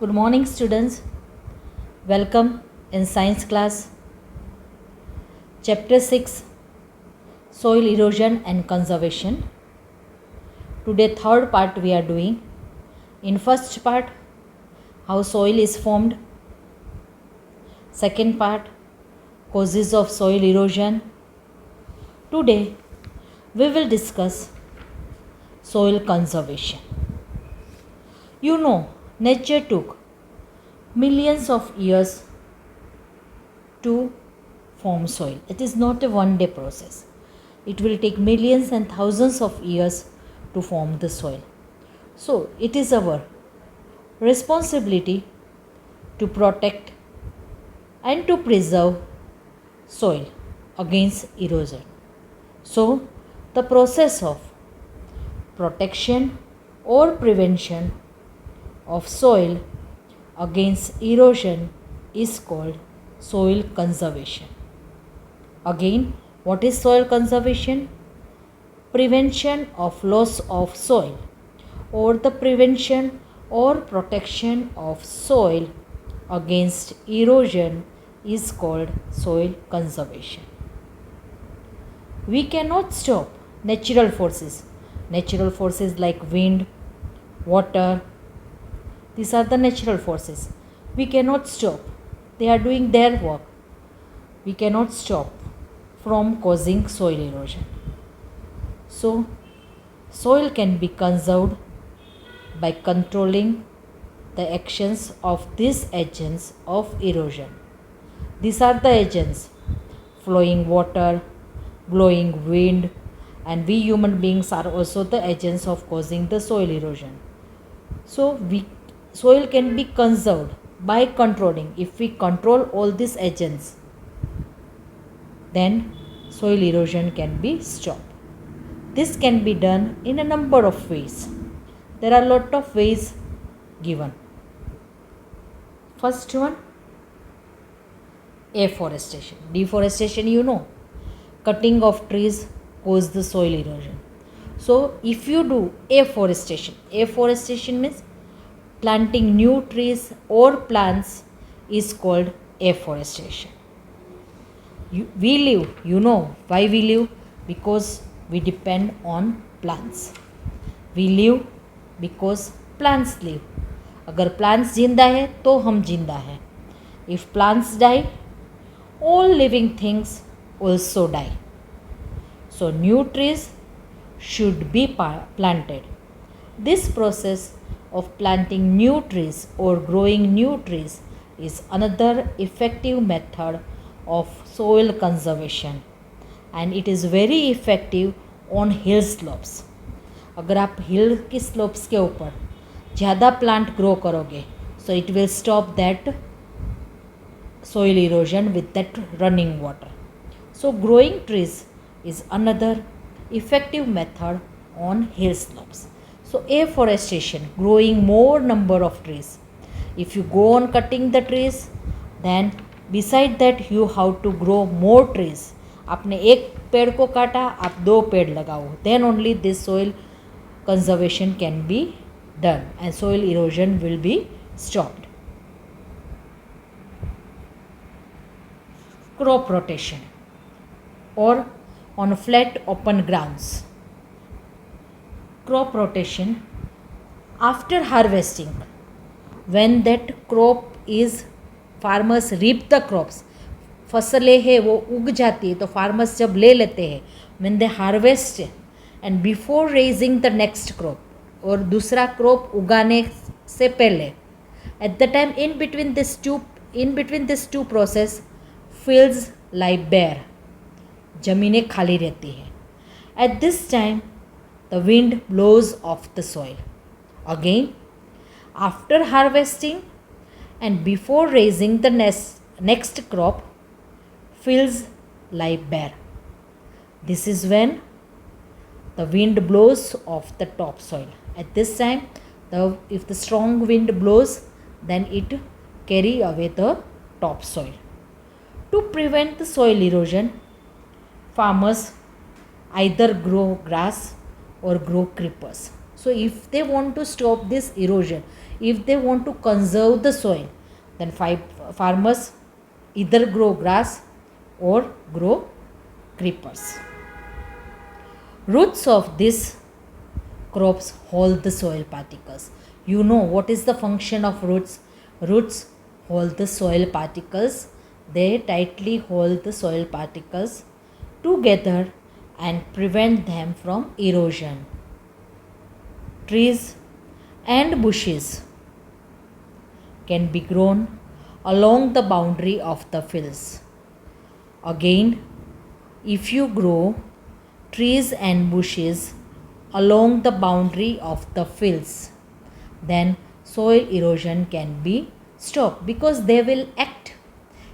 Good morning, students. Welcome in science class. Chapter 6, Soil Erosion and Conservation. Today, third part we are doing. In first part, how soil is formed. Second part, causes of soil erosion. Today, we will discuss soil conservation. You know, nature took millions of years to form soil. It is not a one-day process. It will take millions and thousands of years to form the soil. So, it is our responsibility to protect and to preserve soil against erosion. So, the process of protection or prevention of soil against erosion is called soil conservation. Again, what is soil conservation? Prevention of loss of soil or the prevention or protection of soil against erosion is called soil conservation. We cannot stop natural forces. Natural forces like wind, water, these are the natural forces. We cannot stop. They are doing their work. We cannot stop from causing soil erosion. So, soil can be conserved by controlling the actions of these agents of erosion. These are the agents: flowing water, blowing wind, and we human beings are also the agents of causing the soil erosion. So, soil can be conserved by controlling. If we control all these agents, then soil erosion can be stopped. This can be done in a number of ways. There are a lot of ways given. First one, afforestation. Deforestation, you know, cutting of trees cause the soil erosion. So, if you do afforestation means planting new trees or plants is called afforestation. We live, you know why we live? Because we depend on plants. We live because plants live. अगर plants जिंदा है तो हम जिंदा हैं. If plants die, all living things also die. So new trees should be planted. This process of planting new trees or growing new trees is another effective method of soil conservation, and it is very effective on hill slopes. अगर आप हिल की slopes के ऊपर ज़्यादा plant grow करोगे, so it will stop that soil erosion with that running water. So growing trees is another effective method on hill slopes. So afforestation, growing more number of trees. If you go on cutting the trees, then beside that you have to grow more trees. आपने एक पेड़ को काटा, आप दो पेड़ लगाओ. Then only this soil conservation can be done and soil erosion will be stopped. Crop rotation or on flat open grounds. Crop rotation after harvesting, when that crop is, farmers reap the crops, फसलें है वो उग जाती है तो farmers जब ले लेते हैं, when they harvest and before raising the next crop और दूसरा क्रॉप उगाने से पहले, at the time in between this two process, fields lie bare, ज़मीनें खाली रहती हैं. At this time the wind blows off the soil. Again, after harvesting and before raising the next crop, fields lie bare. This is when the wind blows off the topsoil. At this time, if the strong wind blows, then it carry away the topsoil. To prevent the soil erosion, farmers either grow grass or grow creepers. So if they want to stop this erosion, if they want to conserve the soil, then farmers either grow grass or grow creepers. Roots of these crops hold the soil particles. You know what is the function of roots? Roots hold the soil particles. They tightly hold the soil particles together and prevent them from erosion. Trees and bushes can be grown along the boundary of the fields. Again, if you grow trees and bushes along the boundary of the fields, then soil erosion can be stopped because they will act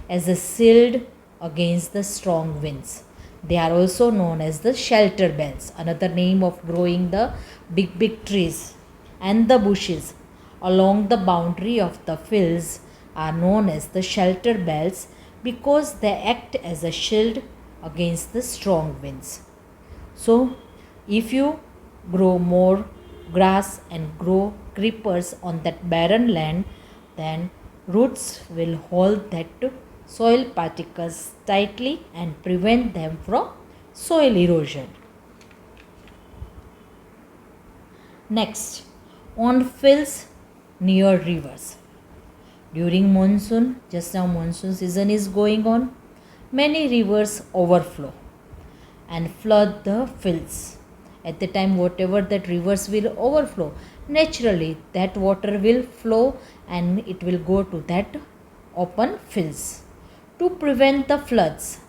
as a shield against the strong winds. They are also known as the shelter belts, another name of growing the big trees and the bushes along the boundary of the fields are known as the shelter belts because they act as a shield against the strong winds. So, if you grow more grass and grow creepers on that barren land, then roots will hold that soil particles tightly and prevent them from soil erosion. Next, on fields near rivers. During monsoon, just now monsoon season is going on, many rivers overflow and flood the fields. At the time whatever that rivers will overflow, naturally that water will flow and it will go to that open fields. To prevent the floods,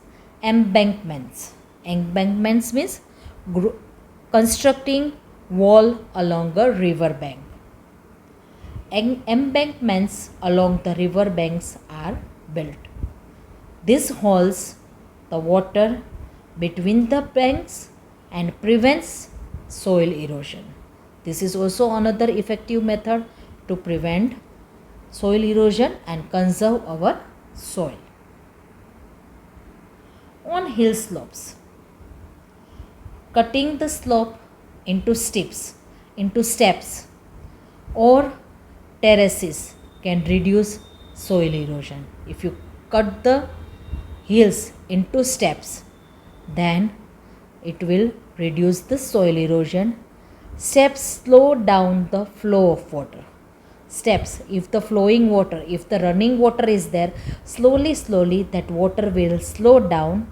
embankments. Embankments means constructing wall along a river bank. Embankments along the river banks are built. This holds the water between the banks and prevents soil erosion. This is also another effective method to prevent soil erosion and conserve our soil. On hill slopes, cutting the slope into steps or terraces can reduce soil erosion. If you cut the hills into steps, then it will reduce the soil erosion. Steps slow down the flow of water. Steps, if the flowing water, if the running water is there, slowly that water will slow down.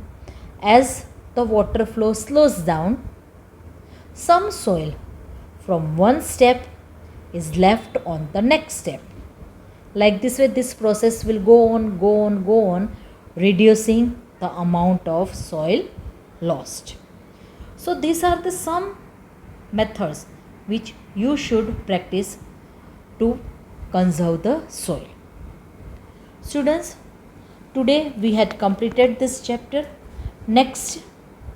As the water flow slows down, some soil from one step is left on the next step. Like this way, this process will go on, reducing the amount of soil lost. So these are the some methods which you should practice to conserve the soil. Students, today we had completed this chapter. Next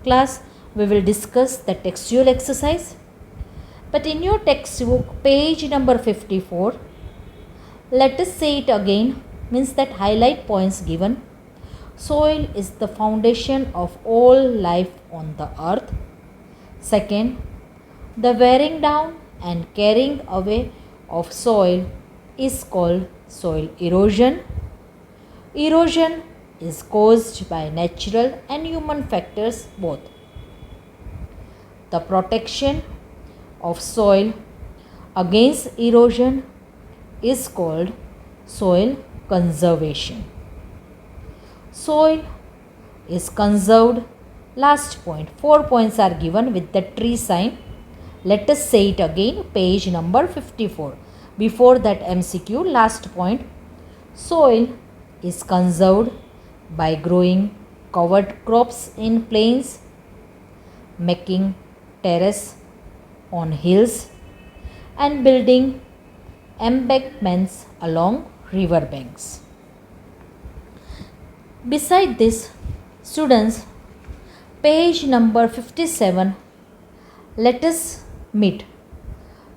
class we will discuss the textual exercise. But in your textbook, page number 54, let us say it again, means that highlight points given. Soil is the foundation of all life on the earth. Second, the wearing down and carrying away of soil is called soil erosion. Erosion is caused by natural and human factors both. The protection of soil against erosion is called soil conservation. Soil is conserved. Last point, 4 points are given with the tree sign. Let us say it again, page number 54. Before that MCQ, last point, soil is conserved by growing covered crops in plains, making terrace on hills, and building embankments along river banks. Beside this, students, page number 57, let us meet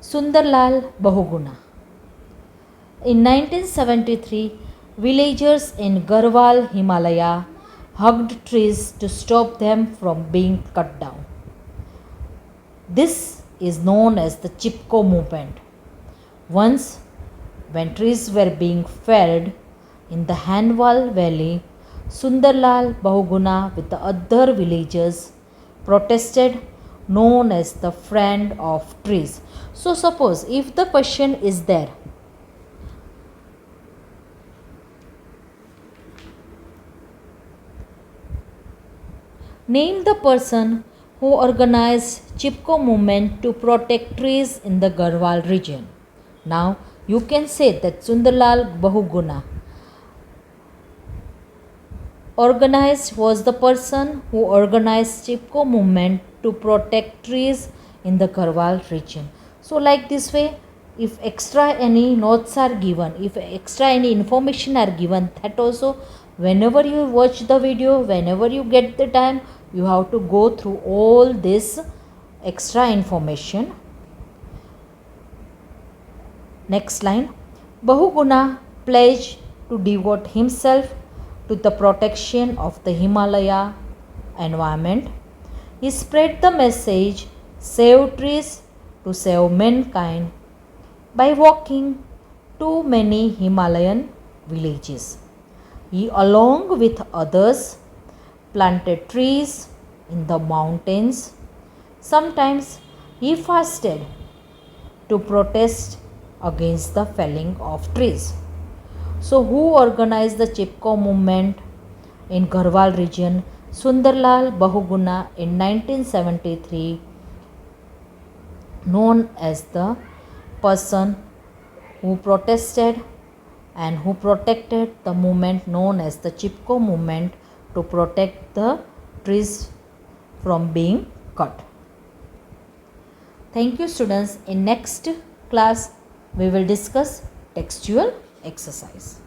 Sundarlal Bahuguna. In 1973, villagers in Garhwal, Himalaya hugged trees to stop them from being cut down. This is known as the Chipko movement. Once, when trees were being felled in the Hanwal Valley, Sundarlal Bahuguna with the other villagers protested, known as the friend of trees. So suppose if the question is there, name the person who organized Chipko movement to protect trees in the Garhwal region. Now you can say that Sundarlal Bahuguna was the person who organized Chipko movement to protect trees in the Garhwal region. So like this way, if extra any notes are given, if extra any information are given, that also whenever you watch the video, whenever you get the time, you have to go through all this extra information. Next line, Bahuguna pledged to devote himself to the protection of the Himalaya environment. He spread the message, save trees to save mankind, by walking to many Himalayan villages. He, along with others, planted trees in the mountains. Sometimes he fasted to protest against the felling of trees. So who organized the Chipko movement in Garhwal region? Sundarlal Bahuguna in 1973, known as the person who protested and who protected the movement known as the Chipko movement to protect the trees from being cut. Thank you students. In next class we will discuss textual exercise.